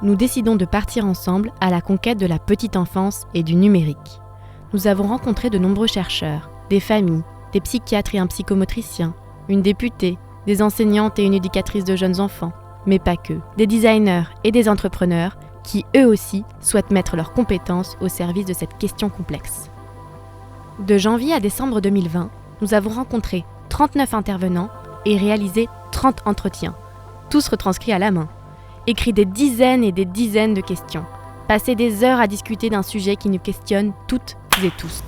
nous décidons de partir ensemble à la conquête de la petite enfance et du numérique. Nous avons rencontré de nombreux chercheurs, des familles, des psychiatres et un psychomotricien, une députée, des enseignantes et une éducatrice de jeunes enfants, mais pas que, des designers et des entrepreneurs qui, eux aussi, souhaitent mettre leurs compétences au service de cette question complexe. De janvier à décembre 2020, nous avons rencontré 39 intervenants et réalisé 30 entretiens, tous retranscrits à la main, écrit des dizaines et des dizaines de questions, passé des heures à discuter d'un sujet qui nous questionne toutes et tous.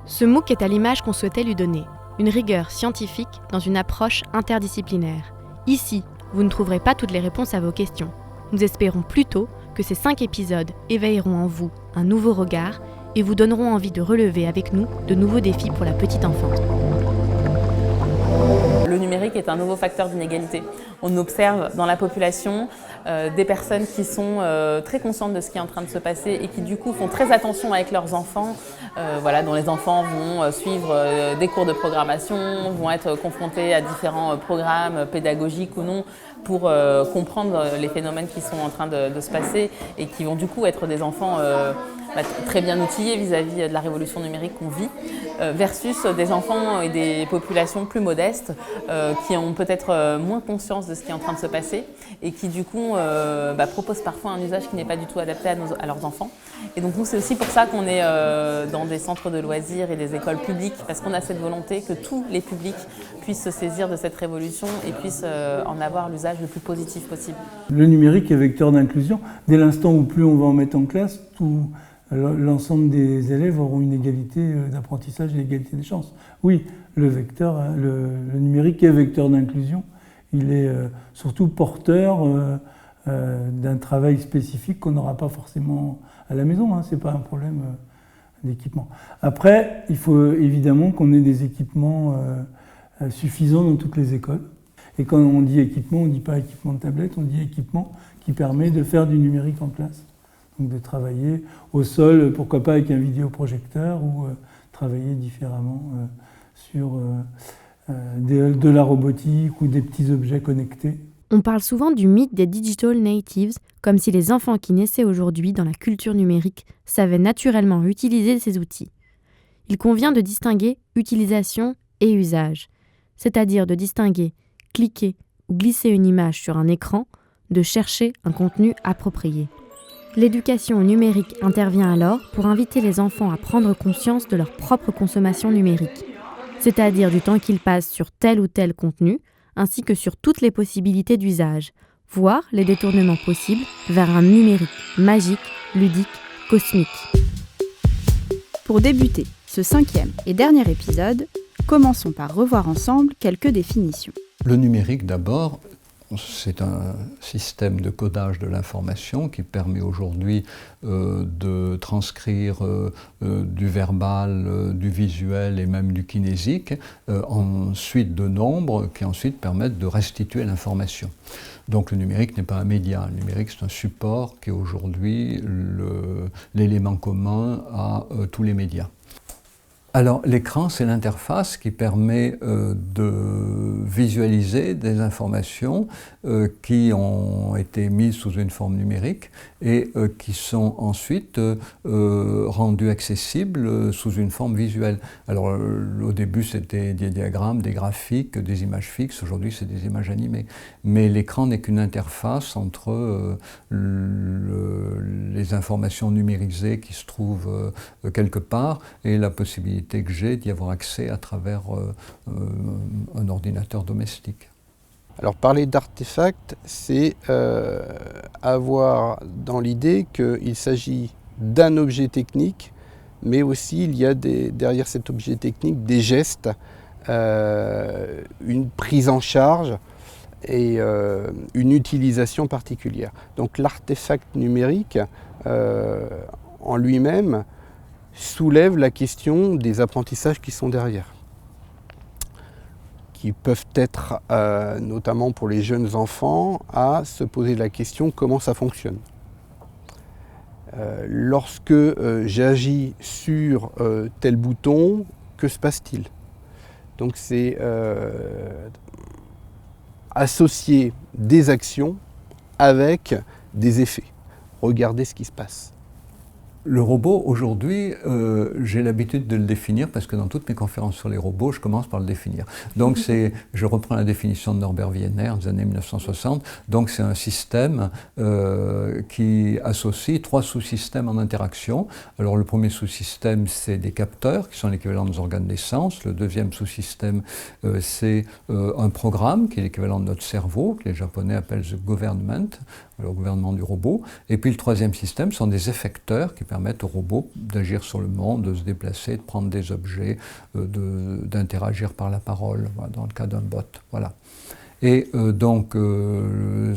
Ce MOOC est à l'image qu'on souhaitait lui donner, une rigueur scientifique dans une approche interdisciplinaire. Ici, vous ne trouverez pas toutes les réponses à vos questions. Nous espérons plutôt que ces 5 épisodes éveilleront en vous un nouveau regard et vous donneront envie de relever avec nous de nouveaux défis pour la petite enfance. Le numérique est un nouveau facteur d'inégalité. On observe dans la population des personnes qui sont très conscientes de ce qui est en train de se passer et qui du coup font très attention avec leurs enfants, dont les enfants vont suivre des cours de programmation, vont être confrontés à différents programmes pédagogiques ou non pour comprendre les phénomènes qui sont en train de se passer et qui vont du coup être des enfants très bien outillés vis-à-vis de la révolution numérique qu'on vit, versus des enfants et des populations plus modestes qui ont peut-être moins conscience de ce qui est en train de se passer et qui du coup proposent parfois un usage qui n'est pas du tout adapté à leurs enfants. Et donc nous c'est aussi pour ça qu'on est dans des centres de loisirs et des écoles publiques, parce qu'on a cette volonté que tous les publics puissent se saisir de cette révolution et puissent en avoir l'usage le plus positif possible. Le numérique est vecteur d'inclusion. Dès l'instant où plus on va en mettre en classe, l'ensemble des élèves auront une égalité d'apprentissage et égalité des chances. Oui, le numérique est vecteur d'inclusion. Il est surtout porteur d'un travail spécifique qu'on n'aura pas forcément à la maison. Ce n'est pas un problème d'équipement. Après, il faut évidemment qu'on ait des équipements suffisants dans toutes les écoles. Et quand on dit équipement, on ne dit pas équipement de tablette, on dit équipement qui permet de faire du numérique en classe. Donc de travailler au sol, pourquoi pas avec un vidéoprojecteur, ou travailler différemment sur de la robotique ou des petits objets connectés. On parle souvent du mythe des digital natives, comme si les enfants qui naissaient aujourd'hui dans la culture numérique savaient naturellement utiliser ces outils. Il convient de distinguer utilisation et usage, c'est-à-dire de distinguer cliquer ou glisser une image sur un écran, de chercher un contenu approprié. L'éducation numérique intervient alors pour inviter les enfants à prendre conscience de leur propre consommation numérique, c'est-à-dire du temps qu'ils passent sur tel ou tel contenu, ainsi que sur toutes les possibilités d'usage, voire les détournements possibles vers un numérique magique, ludique, cosmique. Pour débuter ce 5e et dernier épisode, commençons par revoir ensemble quelques définitions. Le numérique d'abord, c'est un système de codage de l'information qui permet aujourd'hui de transcrire du verbal, du visuel et même du kinésique en suite de nombres qui ensuite permettent de restituer l'information. Donc le numérique n'est pas un média, le numérique c'est un support qui est aujourd'hui l'élément commun à tous les médias. Alors l'écran, c'est l'interface qui permet de visualiser des informations qui ont été mises sous une forme numérique et qui sont ensuite rendues accessibles sous une forme visuelle. Alors au début c'était des diagrammes, des graphiques, des images fixes, aujourd'hui c'est des images animées. Mais l'écran n'est qu'une interface entre les informations numérisées qui se trouvent quelque part et la possibilité que j'ai d'y avoir accès à travers un ordinateur domestique. Alors parler d'artefact, c'est avoir dans l'idée qu'il s'agit d'un objet technique, mais aussi il y a derrière cet objet technique des gestes, une prise en charge et une utilisation particulière. Donc l'artefact numérique en lui-même soulève la question des apprentissages qui sont derrière, qui peuvent être, notamment pour les jeunes enfants, à se poser la question comment ça fonctionne. Lorsque j'agis sur tel bouton, que se passe-t-il? Donc c'est associer des actions avec des effets. Regardez ce qui se passe. Le robot, aujourd'hui, j'ai l'habitude de le définir parce que dans toutes mes conférences sur les robots, je commence par le définir. Donc, je reprends la définition de Norbert Wiener des années 1960. Donc, c'est un système qui associe 3 sous-systèmes en interaction. Alors, le premier sous-système, c'est des capteurs qui sont l'équivalent des organes des sens. Le deuxième sous-système, c'est un programme qui est l'équivalent de notre cerveau, que les Japonais appellent the government, le gouvernement du robot. Et puis, le troisième système sont des effecteurs qui permettent au robot d'agir sur le monde, de se déplacer, de prendre des objets, d'interagir par la parole, voilà, dans le cas d'un bot. Voilà. Et donc,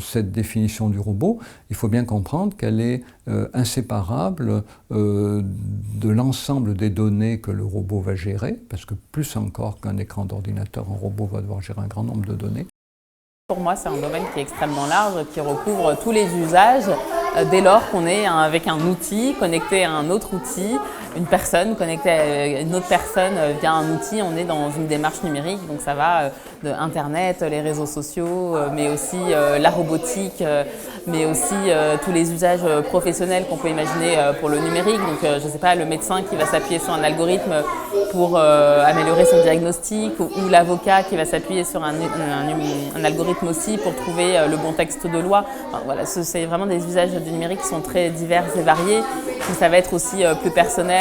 cette définition du robot, il faut bien comprendre qu'elle est inséparable de l'ensemble des données que le robot va gérer, parce que plus encore qu'un écran d'ordinateur, un robot va devoir gérer un grand nombre de données. Pour moi, c'est un domaine qui est extrêmement large, qui recouvre tous les usages, dès lors qu'on est avec un outil connecté à un autre outil, une personne connectée à une autre personne via un outil, on est dans une démarche numérique, donc ça va de Internet, les réseaux sociaux, mais aussi la robotique, mais aussi tous les usages professionnels qu'on peut imaginer pour le numérique. Donc je ne sais pas, le médecin qui va s'appuyer sur un algorithme pour améliorer son diagnostic, ou l'avocat qui va s'appuyer sur un algorithme aussi pour trouver le bon texte de loi. Enfin, voilà, c'est vraiment des usages du numérique qui sont très divers et variés. Donc, ça va être aussi plus personnel.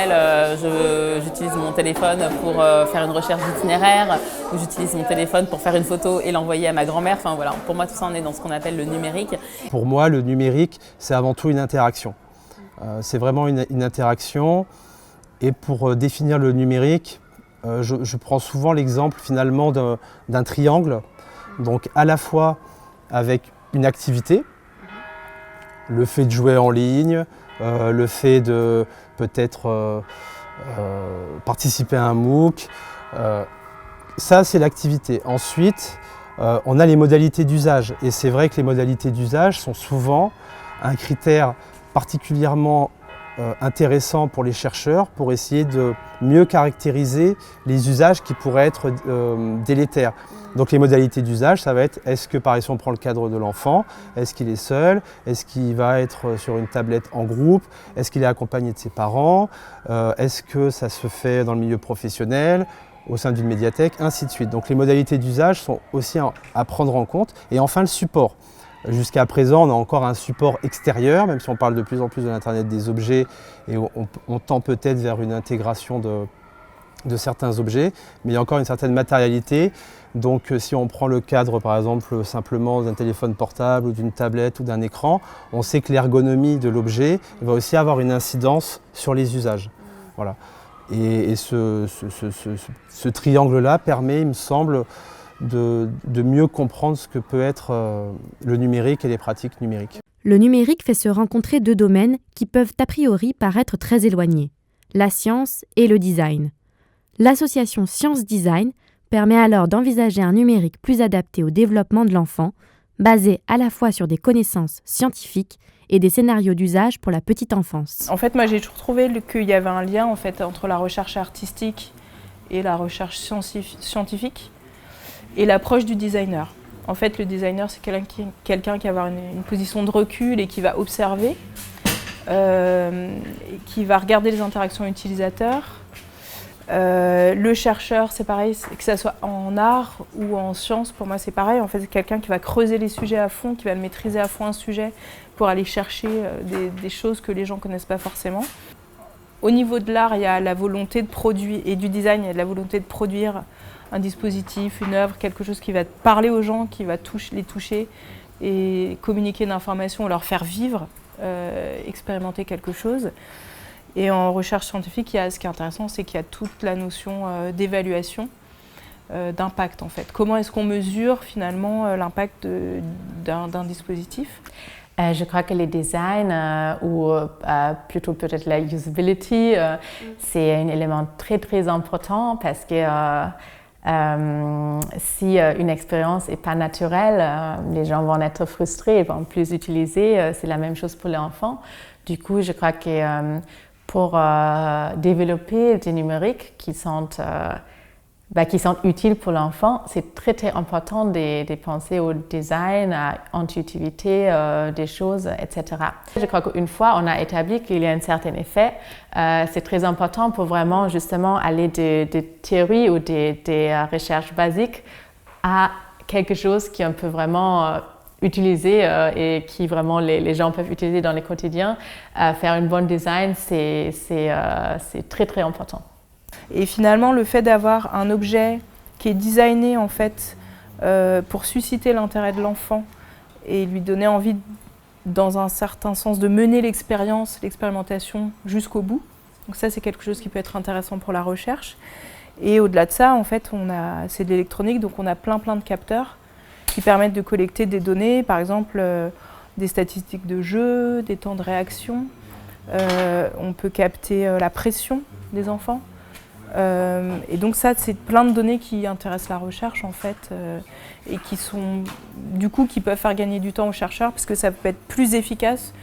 J'utilise mon téléphone pour faire une recherche d'itinéraire, ou j'utilise mon téléphone pour faire une photo et l'envoyer à ma grand-mère. Enfin, voilà, pour moi, tout ça, on est dans ce qu'on appelle le numérique. Pour moi, le numérique, c'est avant tout une interaction. C'est vraiment une interaction. Et pour définir le numérique, je prends souvent l'exemple finalement d'un triangle. Donc à la fois avec une activité, le fait de jouer en ligne, le fait de peut-être participer à un MOOC, ça c'est l'activité. Ensuite, on a les modalités d'usage, et c'est vrai que les modalités d'usage sont souvent un critère particulièrement intéressant pour les chercheurs pour essayer de mieux caractériser les usages qui pourraient être délétères. Donc les modalités d'usage, ça va être, est-ce que par exemple on prend le cadre de l'enfant, est-ce qu'il est seul, est-ce qu'il va être sur une tablette en groupe, est-ce qu'il est accompagné de ses parents, est-ce que ça se fait dans le milieu professionnel, au sein d'une médiathèque, ainsi de suite. Donc les modalités d'usage sont aussi à prendre en compte. Et enfin le support. Jusqu'à présent, on a encore un support extérieur, même si on parle de plus en plus de l'Internet des objets et on tend peut-être vers une intégration de certains objets, mais il y a encore une certaine matérialité. Donc si on prend le cadre par exemple simplement d'un téléphone portable ou d'une tablette ou d'un écran, on sait que l'ergonomie de l'objet va aussi avoir une incidence sur les usages. Voilà. Et ce triangle-là permet, il me semble, de mieux comprendre ce que peut être le numérique et les pratiques numériques. Le numérique fait se rencontrer 2 domaines qui peuvent a priori paraître très éloignés, la science et le design. L'association Science-Design permet alors d'envisager un numérique plus adapté au développement de l'enfant, basé à la fois sur des connaissances scientifiques et des scénarios d'usage pour la petite enfance. En fait, moi j'ai toujours trouvé qu'il y avait un lien en fait, entre la recherche artistique et la recherche scientifique et l'approche du designer. En fait, le designer, c'est quelqu'un qui va avoir une position de recul et qui va observer, qui va regarder les interactions utilisateurs. Le chercheur, c'est pareil, que ce soit en art ou en sciences, pour moi c'est pareil. En fait, c'est quelqu'un qui va creuser les sujets à fond, qui va maîtriser à fond un sujet pour aller chercher des choses que les gens ne connaissent pas forcément. Au niveau de l'art, il y a la volonté de produire, et du design, il y a la volonté de produire un dispositif, une œuvre, quelque chose qui va parler aux gens, qui va les toucher et communiquer une information, leur faire vivre, expérimenter quelque chose. Et en recherche scientifique, ce qui est intéressant, c'est qu'il y a toute la notion d'évaluation, d'impact en fait. Comment est-ce qu'on mesure finalement l'impact d'un dispositif ? Je crois que le design, ou plutôt peut-être la usability, c'est un élément très très important parce que si une expérience n'est pas naturelle, les gens vont être frustrés, ils vont plus utiliser. C'est la même chose pour les enfants. Du coup, je crois que pour développer des numériques qui sont qui sont utiles pour l'enfant. C'est très très important de penser au design, à l'intuitivité des choses, etc. Je crois qu'une fois on a établi qu'il y a un certain effet, c'est très important pour vraiment justement aller de théories ou des recherches basiques à quelque chose qu'on peut vraiment utiliser et qui vraiment les gens peuvent utiliser dans le quotidien. Faire une bonne design, c'est très très important. Et finalement, le fait d'avoir un objet qui est designé en fait pour susciter l'intérêt de l'enfant et lui donner envie, dans un certain sens, de mener l'expérimentation jusqu'au bout. Donc ça, c'est quelque chose qui peut être intéressant pour la recherche. Et au-delà de ça, en fait, c'est de l'électronique, donc on a plein de capteurs qui permettent de collecter des données, par exemple des statistiques de jeu, des temps de réaction. On peut capter la pression des enfants. Et donc ça, c'est plein de données qui intéressent la recherche en fait, et qui peuvent faire gagner du temps aux chercheurs, parce que ça peut être plus efficace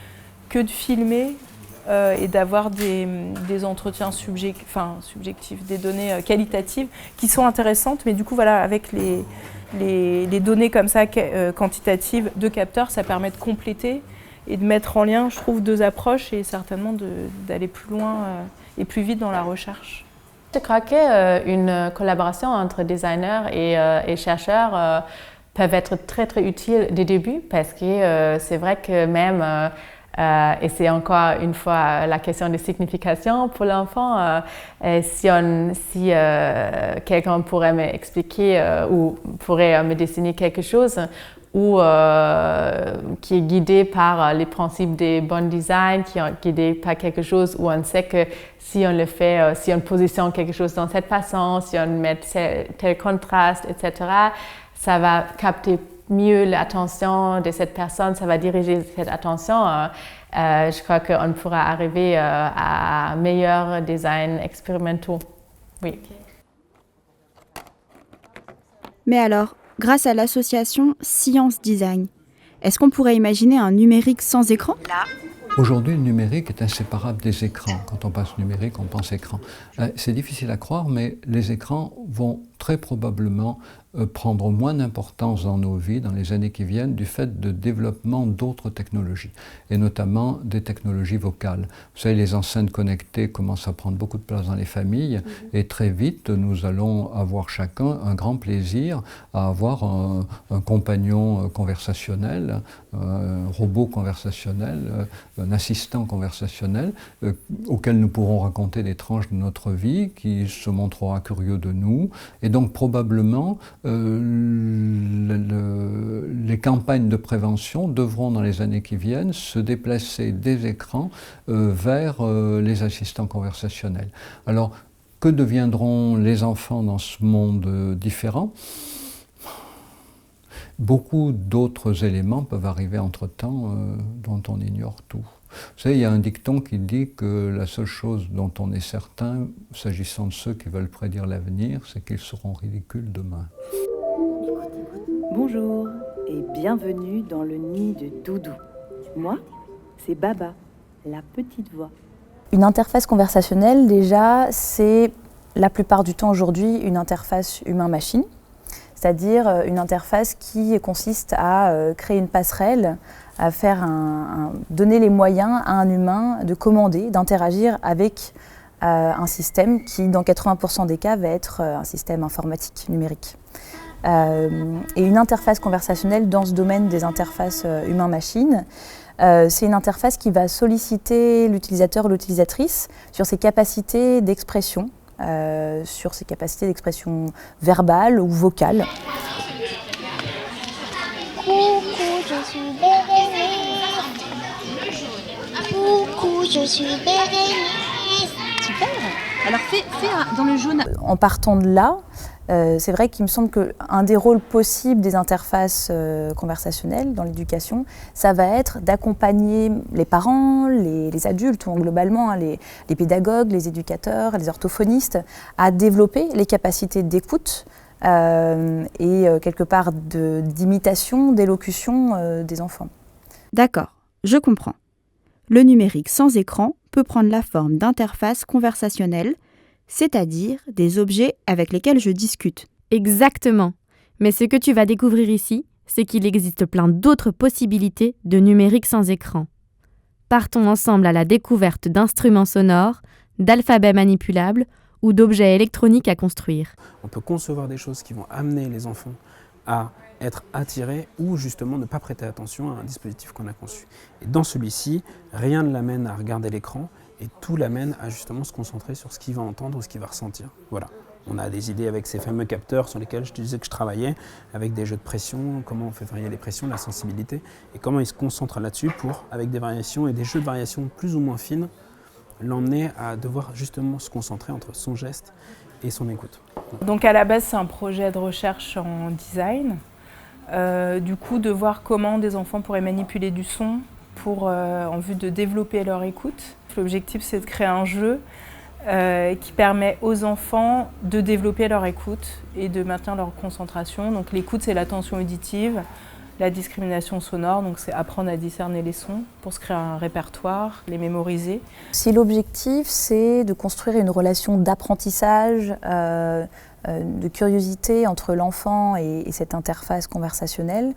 que de filmer et d'avoir des entretiens subjectifs, des données qualitatives qui sont intéressantes, mais du coup voilà, avec les données comme ça quantitatives de capteurs, ça permet de compléter et de mettre en lien, je trouve, deux approches et certainement d'aller plus loin et plus vite dans la recherche. Je crois qu'une collaboration entre designers et chercheurs peuvent être très très utiles dès le début, parce que c'est vrai que même, et c'est encore une fois la question de signification pour l'enfant, si quelqu'un pourrait m'expliquer ou pourrait me dessiner quelque chose ou qui est guidé par les principes des bons design, qui est guidé par quelque chose où on sait que si on le fait, si on positionne quelque chose dans cette façon, si on met tel contraste, etc., ça va capter mieux l'attention de cette personne, ça va diriger cette attention. Je crois qu'on pourra arriver à meilleurs designs expérimentaux. Oui. Mais alors, grâce à l'association Science Design, est-ce qu'on pourrait imaginer un numérique sans écran ? Aujourd'hui, le numérique est inséparable des écrans. Quand on pense numérique, on pense écran. C'est difficile à croire, mais les écrans vont très probablement prendre moins d'importance dans nos vies dans les années qui viennent du fait de développement d'autres technologies, et notamment des technologies vocales. Vous savez, les enceintes connectées commencent à prendre beaucoup de place dans les familles, et très vite, nous allons avoir chacun un grand plaisir à avoir un compagnon conversationnel, un robot conversationnel, un assistant conversationnel auquel nous pourrons raconter des tranches de notre vie, qui se montrera curieux de nous. Et donc probablement les campagnes de prévention devront dans les années qui viennent se déplacer des écrans vers les assistants conversationnels. Alors que deviendront les enfants dans ce monde différent ? Beaucoup d'autres éléments peuvent arriver entre-temps dont on ignore tout. Vous savez, il y a un dicton qui dit que la seule chose dont on est certain, s'agissant de ceux qui veulent prédire l'avenir, c'est qu'ils seront ridicules demain. Bonjour et bienvenue dans le nid de Doudou. Moi, c'est Baba, la petite voix. Une interface conversationnelle, déjà, c'est la plupart du temps aujourd'hui une interface humain-machine, c'est-à-dire une interface qui consiste à créer une passerelle, à donner les moyens à un humain de commander, d'interagir avec un système qui, dans 80% des cas, va être un système informatique, numérique. Et une interface conversationnelle dans ce domaine des interfaces humain-machine, c'est une interface qui va solliciter l'utilisateur ou l'utilisatrice sur ses capacités d'expression, sur ses capacités d'expression verbale ou vocale. Coucou, je suis Bérénice. Coucou, je suis Bérénice. Super. Alors fais dans le jaune. En partant de là, c'est vrai qu'il me semble qu'un des rôles possibles des interfaces conversationnelles dans l'éducation, ça va être d'accompagner les parents, les adultes, ou globalement les pédagogues, les éducateurs, les orthophonistes, à développer les capacités d'écoute et quelque part d'imitation, d'élocution des enfants. D'accord, je comprends. Le numérique sans écran peut prendre la forme d'interfaces conversationnelles, c'est-à-dire des objets avec lesquels je discute. Exactement. Mais ce que tu vas découvrir ici, c'est qu'il existe plein d'autres possibilités de numérique sans écran. Partons ensemble à la découverte d'instruments sonores, d'alphabets manipulables ou d'objets électroniques à construire. On peut concevoir des choses qui vont amener les enfants à être attirés ou justement ne pas prêter attention à un dispositif qu'on a conçu. Et dans celui-ci, rien ne l'amène à regarder l'écran et tout l'amène à justement se concentrer sur ce qu'il va entendre ou ce qu'il va ressentir. Voilà. On a des idées avec ces fameux capteurs sur lesquels je te disais que je travaillais, avec des jeux de pression, comment on fait varier les pressions, la sensibilité, et comment il se concentre là-dessus pour, avec des variations et des jeux de variations plus ou moins fines, l'emmener à devoir justement se concentrer entre son geste et son écoute. Donc à la base, c'est un projet de recherche en design. Du coup, de voir comment des enfants pourraient manipuler du son en vue de développer leur écoute. L'objectif, c'est de créer un jeu qui permet aux enfants de développer leur écoute et de maintenir leur concentration. Donc l'écoute, c'est l'attention auditive, la discrimination sonore, donc c'est apprendre à discerner les sons pour se créer un répertoire, les mémoriser. Si l'objectif, c'est de construire une relation d'apprentissage, de curiosité entre l'enfant et cette interface conversationnelle,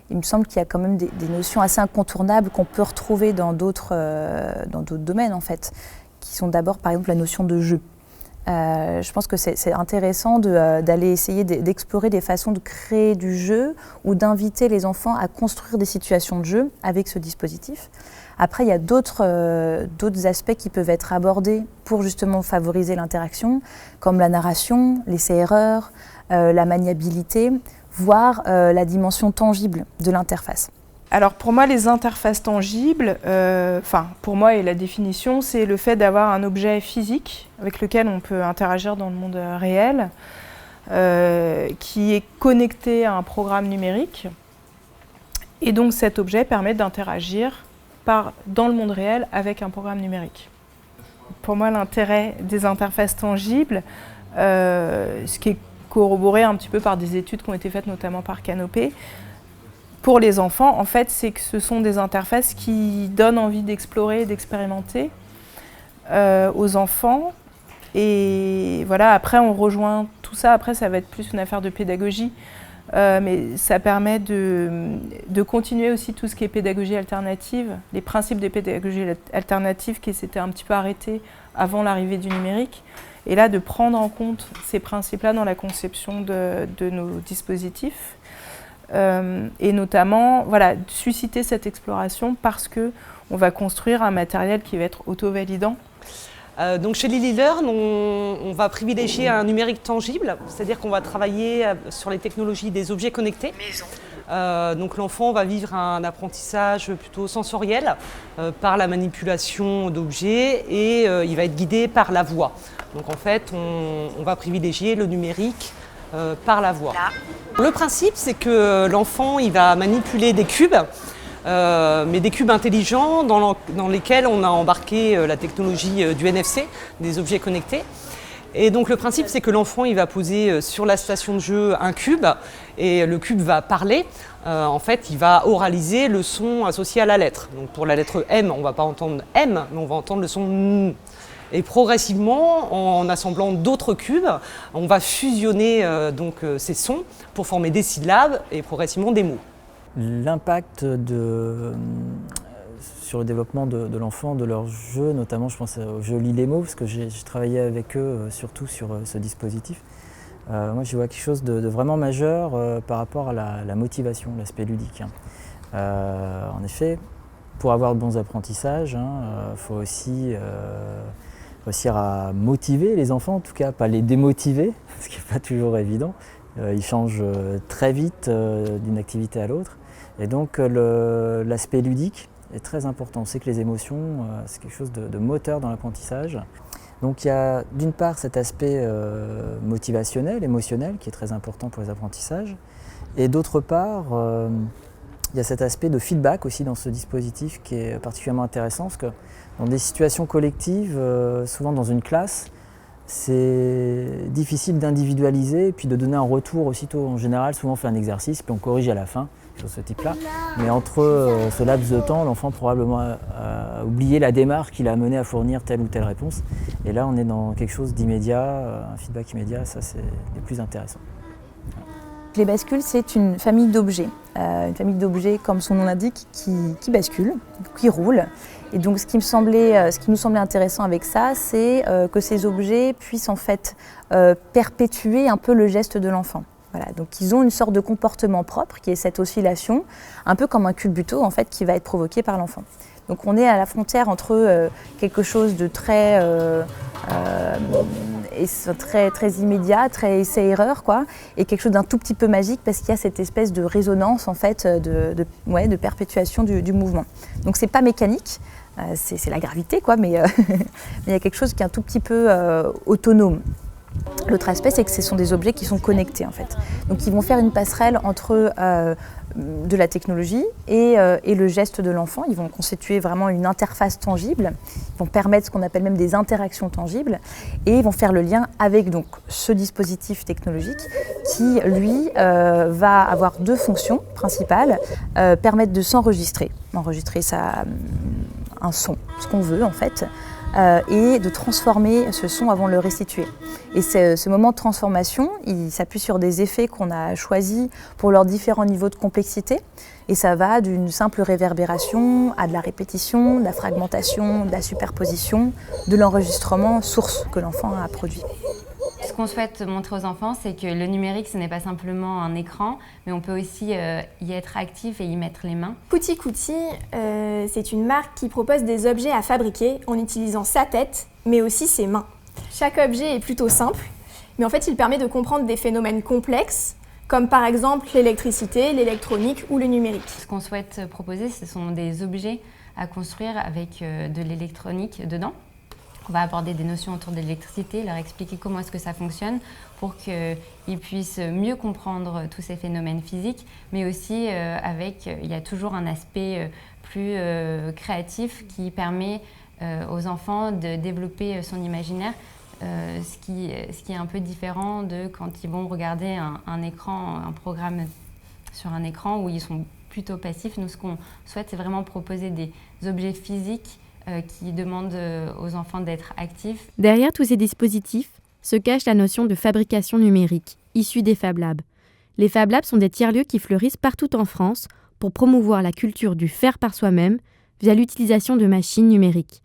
il me semble qu'il y a quand même des notions assez incontournables qu'on peut retrouver dans d'autres domaines en fait, qui sont d'abord par exemple la notion de jeu. Je pense que c'est intéressant d'aller essayer d'explorer des façons de créer du jeu ou d'inviter les enfants à construire des situations de jeu avec ce dispositif. Après, il y a d'autres aspects qui peuvent être abordés pour justement favoriser l'interaction, comme la narration, l'essai-erreur, la maniabilité, voire la dimension tangible de l'interface. Alors pour moi, les interfaces tangibles, pour moi et la définition, c'est le fait d'avoir un objet physique avec lequel on peut interagir dans le monde réel, qui est connecté à un programme numérique. Et donc cet objet permet d'interagir dans le monde réel avec un programme numérique. Pour moi, l'intérêt des interfaces tangibles, ce qui est corroboré un petit peu par des études qui ont été faites notamment par Canopé, pour les enfants, en fait, c'est que ce sont des interfaces qui donnent envie d'explorer et d'expérimenter aux enfants. Et voilà, après, on rejoint tout ça. Après, ça va être plus une affaire de pédagogie. Mais ça permet de continuer aussi tout ce qui est pédagogie alternative, les principes de pédagogie alternative qui s'étaient un petit peu arrêtés avant l'arrivée du numérique. Et là, de prendre en compte ces principes-là dans la conception de nos dispositifs. Et notamment susciter cette exploration parce qu'on va construire un matériel qui va être auto-validant. Donc chez Lily Learn, on va privilégier un numérique tangible, c'est-à-dire qu'on va travailler sur les technologies des objets connectés. Donc l'enfant va vivre un apprentissage plutôt sensoriel par la manipulation d'objets et il va être guidé par la voix. Donc en fait, on va privilégier le numérique par la voix. Le principe, c'est que l'enfant il va manipuler des cubes, mais des cubes intelligents dans lesquels on a embarqué la technologie du NFC, des objets connectés. Et donc le principe, c'est que l'enfant il va poser sur la station de jeu un cube et le cube va parler. En fait, il va oraliser le son associé à la lettre. Donc pour la lettre M, on ne va pas entendre M, mais on va entendre le son N. Et progressivement, en assemblant d'autres cubes, on va fusionner ces sons pour former des syllabes et progressivement des mots. L'impact sur le développement de l'enfant, de leurs jeux, notamment je pense au jeu Lis les mots, parce que j'ai travaillé avec eux surtout sur ce dispositif. Moi j'y vois quelque chose de vraiment majeur par rapport à la motivation, l'aspect ludique. En effet, pour avoir de bons apprentissages, il faut aussi réussir à motiver les enfants, en tout cas pas les démotiver, ce qui n'est pas toujours évident. Ils changent très vite d'une activité à l'autre. Et donc l'aspect ludique est très important. On sait que les émotions, c'est quelque chose de moteur dans l'apprentissage. Donc il y a d'une part cet aspect motivationnel, émotionnel, qui est très important pour les apprentissages. Et d'autre part, il y a cet aspect de feedback aussi dans ce dispositif qui est particulièrement intéressant, parce que dans des situations collectives, souvent dans une classe, c'est difficile d'individualiser et puis de donner un retour aussitôt. En général, souvent on fait un exercice puis on corrige à la fin, sur ce type-là. Mais entre ce laps de temps, l'enfant probablement oublier la démarche qui l'a amené à fournir telle ou telle réponse. Et là, on est dans quelque chose d'immédiat, un feedback immédiat, ça c'est le plus intéressant. Les bascules, c'est une famille d'objets. Une famille d'objets, comme son nom l'indique, qui basculent, qui roulent. Et donc ce qui nous semblait intéressant avec ça, c'est que ces objets puissent en fait perpétuer un peu le geste de l'enfant. Voilà, donc ils ont une sorte de comportement propre qui est cette oscillation, un peu comme un culbuto en fait, qui va être provoqué par l'enfant. Donc on est à la frontière entre quelque chose de très immédiat, très essai-erreur, quoi, et quelque chose d'un tout petit peu magique parce qu'il y a cette espèce de résonance en fait, de perpétuation du mouvement. Donc c'est pas mécanique, c'est la gravité, quoi, mais il y a quelque chose qui est un tout petit peu autonome. L'autre aspect, c'est que ce sont des objets qui sont connectés en fait. Donc ils vont faire une passerelle entre de la technologie et le geste de l'enfant. Ils vont constituer vraiment une interface tangible. Ils vont permettre ce qu'on appelle même des interactions tangibles et ils vont faire le lien avec donc ce dispositif technologique qui, lui, va avoir deux fonctions principales. Permettre de s'enregistrer, un son, ce qu'on veut en fait, et de transformer ce son avant de le restituer. Et ce moment de transformation, il s'appuie sur des effets qu'on a choisis pour leurs différents niveaux de complexité. Et ça va d'une simple réverbération à de la répétition, de la fragmentation, de la superposition, de l'enregistrement source que l'enfant a produit. Ce qu'on souhaite montrer aux enfants, c'est que le numérique, ce n'est pas simplement un écran, mais on peut aussi y être actif et y mettre les mains. Kuti Kuti, c'est une marque qui propose des objets à fabriquer en utilisant sa tête, mais aussi ses mains. Chaque objet est plutôt simple, mais en fait, il permet de comprendre des phénomènes complexes, comme par exemple l'électricité, l'électronique ou le numérique. Ce qu'on souhaite proposer, ce sont des objets à construire avec de l'électronique dedans. On va aborder des notions autour de l'électricité, leur expliquer comment est-ce que ça fonctionne pour qu'ils puissent mieux comprendre tous ces phénomènes physiques, mais aussi il y a toujours un aspect plus créatif qui permet aux enfants de développer son imaginaire, ce qui est un peu différent de quand ils vont regarder un écran, un programme sur un écran où ils sont plutôt passifs. Nous, ce qu'on souhaite, c'est vraiment proposer des objets physiques qui demandent aux enfants d'être actifs. Derrière tous ces dispositifs se cache la notion de fabrication numérique, issue des Fab Labs. Les Fab Labs sont des tiers-lieux qui fleurissent partout en France pour promouvoir la culture du faire par soi-même via l'utilisation de machines numériques.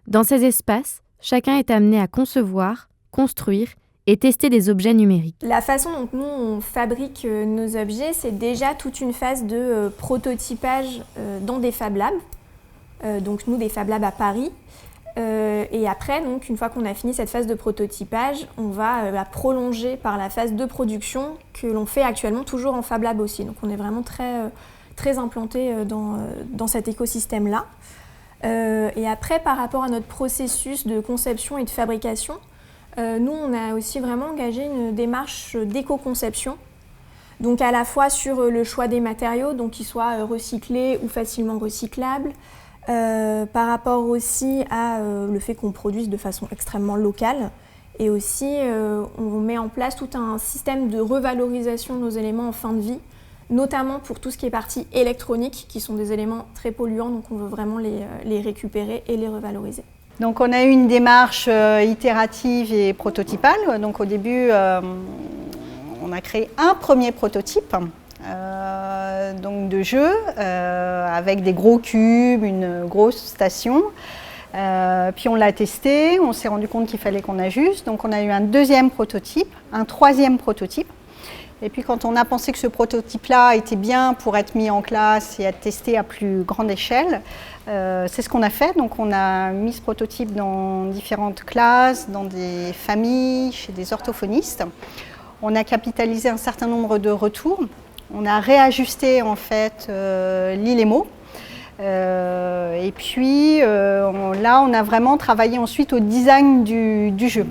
Dans ces espaces, chacun est amené à concevoir, construire et tester des objets numériques. La façon dont nous on fabrique nos objets, c'est déjà toute une phase de prototypage dans des Fab Labs. Donc nous, des Fab Labs à Paris. Et après, donc, une fois qu'on a fini cette phase de prototypage, on va la prolonger par la phase de production que l'on fait actuellement toujours en Fab Lab aussi. Donc on est vraiment très implanté dans cet écosystème-là. Et après, par rapport à notre processus de conception et de fabrication, nous, on a aussi vraiment engagé une démarche d'éco-conception. Donc à la fois sur le choix des matériaux, donc qu'ils soient recyclés ou facilement recyclables, par rapport aussi à le fait qu'on produise de façon extrêmement locale. Et aussi, on met en place tout un système de revalorisation de nos éléments en fin de vie, notamment pour tout ce qui est partie électronique, qui sont des éléments très polluants, donc on veut vraiment les récupérer et les revaloriser. Donc on a eu une démarche itérative et prototypale. Donc au début, on a créé un premier prototype donc de jeu avec des gros cubes, une grosse station. Puis on l'a testé, on s'est rendu compte qu'il fallait qu'on ajuste. Donc on a eu un deuxième prototype, un troisième prototype. Et puis quand on a pensé que ce prototype-là était bien pour être mis en classe et être testé à plus grande échelle, c'est ce qu'on a fait. Donc on a mis ce prototype dans différentes classes, dans des familles, chez des orthophonistes. On a capitalisé un certain nombre de retours. On a réajusté en fait l'ILEMO. Et puis là, on a vraiment travaillé ensuite au design du jeu.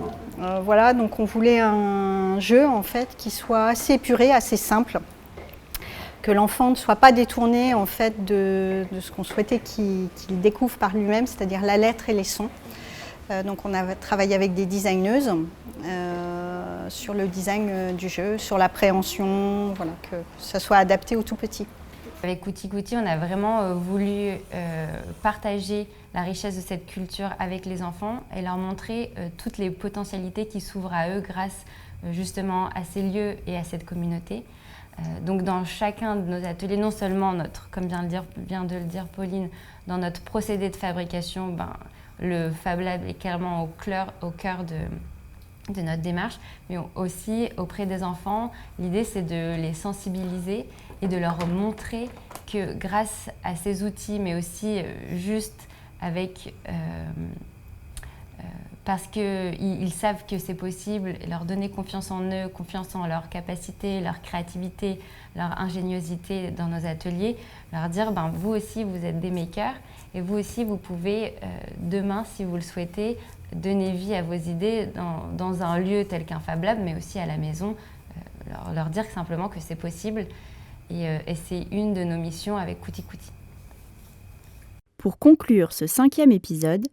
Voilà, donc on voulait un jeu en fait qui soit assez épuré, assez simple, que l'enfant ne soit pas détourné en fait de ce qu'on souhaitait qu'il découvre par lui-même, c'est-à-dire la lettre et les sons. Donc on a travaillé avec des designeuses sur le design du jeu, sur l'appréhension, voilà, que ça soit adapté aux tout petits. Avec Kuti Kuti, on a vraiment voulu partager la richesse de cette culture avec les enfants et leur montrer toutes les potentialités qui s'ouvrent à eux grâce justement à ces lieux et à cette communauté. Donc dans chacun de nos ateliers, non seulement comme vient de le dire Pauline, dans notre procédé de fabrication, le Fab Lab est clairement au cœur de notre démarche, mais aussi auprès des enfants. L'idée, c'est de les sensibiliser et de leur montrer que grâce à ces outils, mais aussi juste avec... parce qu'ils savent que c'est possible, et leur donner confiance en eux, confiance en leur capacité, leur créativité, leur ingéniosité dans nos ateliers, leur dire vous aussi vous êtes des makers et vous aussi vous pouvez demain, si vous le souhaitez, donner vie à vos idées dans un lieu tel qu'un Fab Lab, mais aussi à la maison, leur dire simplement que c'est possible et c'est une de nos missions avec Kuti Kuti. Pour conclure ce 5e épisode,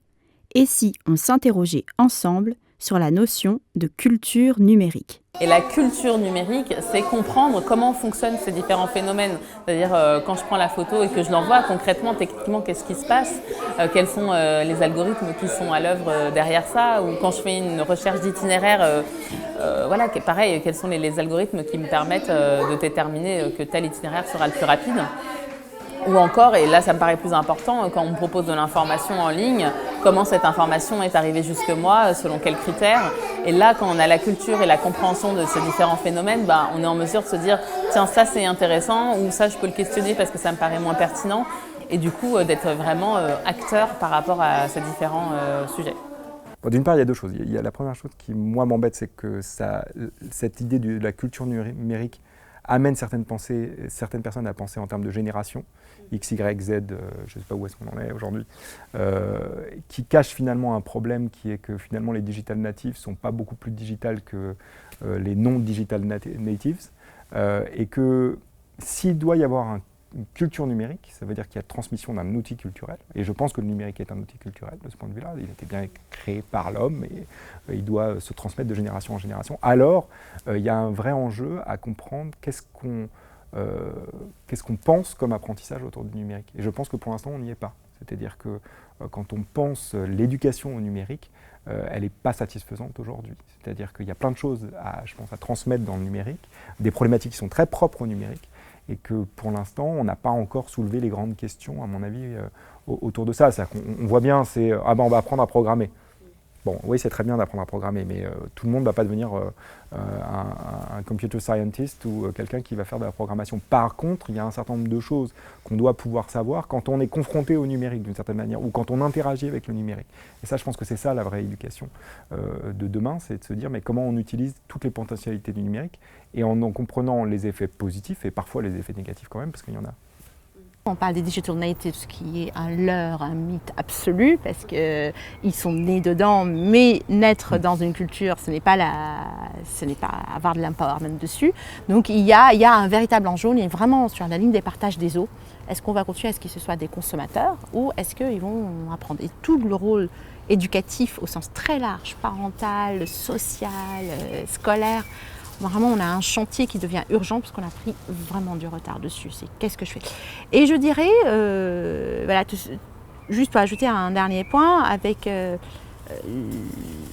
et si on s'interrogeait ensemble sur la notion de culture numérique? Et la culture numérique, c'est comprendre comment fonctionnent ces différents phénomènes. C'est-à-dire quand je prends la photo et que je l'envoie, concrètement, techniquement, qu'est-ce qui se passe, quels sont les algorithmes qui sont à l'œuvre derrière ça, ou quand je fais une recherche d'itinéraire, pareil, quels sont les algorithmes qui me permettent de déterminer que tel itinéraire sera le plus rapide. Ou encore, et là ça me paraît plus important, quand on me propose de l'information en ligne, comment cette information est arrivée jusque moi, selon quels critères. Et là, quand on a la culture et la compréhension de ces différents phénomènes, on est en mesure de se dire « tiens, ça c'est intéressant » ou « ça je peux le questionner parce que ça me paraît moins pertinent ». Et du coup, d'être vraiment acteur par rapport à ces différents sujets. Bon, d'une part, il y a deux choses. Il y a la première chose qui, moi, m'embête, c'est que cette idée de la culture numérique amène certaines personnes à penser en termes de génération, X, Y, Z, je ne sais pas où est-ce qu'on en est aujourd'hui, qui cache finalement un problème qui est que finalement les digital natives ne sont pas beaucoup plus digital que les non-digital natives, et que s'il doit y avoir une culture numérique, ça veut dire qu'il y a transmission d'un outil culturel, et je pense que le numérique est un outil culturel de ce point de vue-là, il a été bien créé par l'homme et il doit se transmettre de génération en génération. Alors, il y a un vrai enjeu à comprendre qu'est-ce qu'on pense comme apprentissage autour du numérique. Et je pense que pour l'instant, on n'y est pas. C'est-à-dire que quand on pense l'éducation au numérique, elle n'est pas satisfaisante aujourd'hui. C'est-à-dire qu'il y a plein de choses à transmettre dans le numérique, des problématiques qui sont très propres au numérique, et que pour l'instant, on n'a pas encore soulevé les grandes questions, à mon avis, autour de ça. C'est-à-dire qu'on voit bien, on va apprendre à programmer. Bon, oui, c'est très bien d'apprendre à programmer, mais tout le monde ne va pas devenir un computer scientist ou quelqu'un qui va faire de la programmation. Par contre, il y a un certain nombre de choses qu'on doit pouvoir savoir quand on est confronté au numérique d'une certaine manière, ou quand on interagit avec le numérique. Et ça, je pense que c'est ça la vraie éducation de demain, c'est de se dire mais comment on utilise toutes les potentialités du numérique, et en comprenant les effets positifs et parfois les effets négatifs quand même, parce qu'il y en a. On parle des digital natives, qui est un leurre, un mythe absolu, parce qu'ils sont nés dedans, mais naître dans une culture, ce n'est pas avoir de l'empowerment dessus. Donc il y a un véritable enjeu, on est vraiment sur la ligne des partages des eaux. Est-ce qu'on va continuer à ce que ce soit des consommateurs, ou est-ce qu'ils vont apprendre? Et tout le rôle éducatif au sens très large, parental, social, scolaire, vraiment, on a un chantier qui devient urgent parce qu'on a pris vraiment du retard dessus. C'est qu'est-ce que je fais? Et je dirais, juste pour ajouter un dernier point,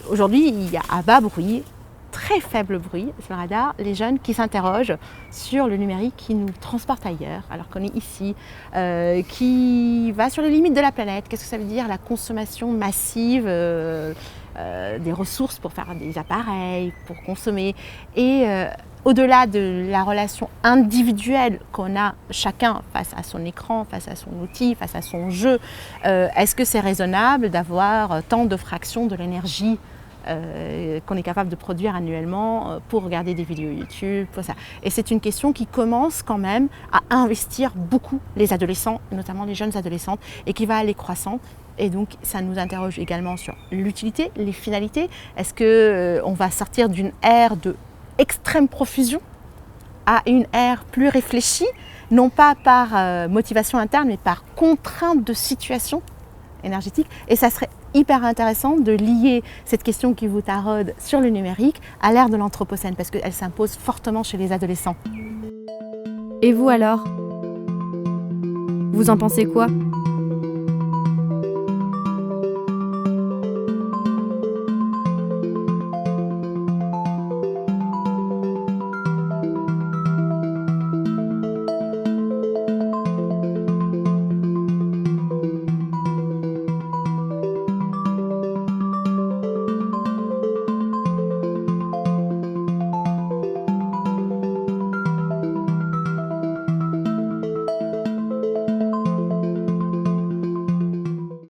aujourd'hui, il y a à bas bruit, très faible bruit sur le radar, les jeunes qui s'interrogent sur le numérique qui nous transporte ailleurs, alors qu'on est ici, qui va sur les limites de la planète. Qu'est-ce que ça veut dire, la consommation massive des ressources pour faire des appareils, pour consommer. Et au-delà de la relation individuelle qu'on a chacun face à son écran, face à son outil, face à son jeu, est-ce que c'est raisonnable d'avoir tant de fractions de l'énergie qu'on est capable de produire annuellement pour regarder des vidéos YouTube, pour ça. Et c'est une question qui commence quand même à investir beaucoup les adolescents, notamment les jeunes adolescentes, et qui va aller croissant. Et donc, ça nous interroge également sur l'utilité, les finalités. Est-ce qu'on va sortir d'une ère de extrême profusion à une ère plus réfléchie, non pas par motivation interne, mais par contrainte de situation énergétique? Et ça serait hyper intéressant de lier cette question qui vous taraude sur le numérique à l'ère de l'anthropocène, parce qu'elle s'impose fortement chez les adolescents. Et vous alors ? Vous en pensez quoi ?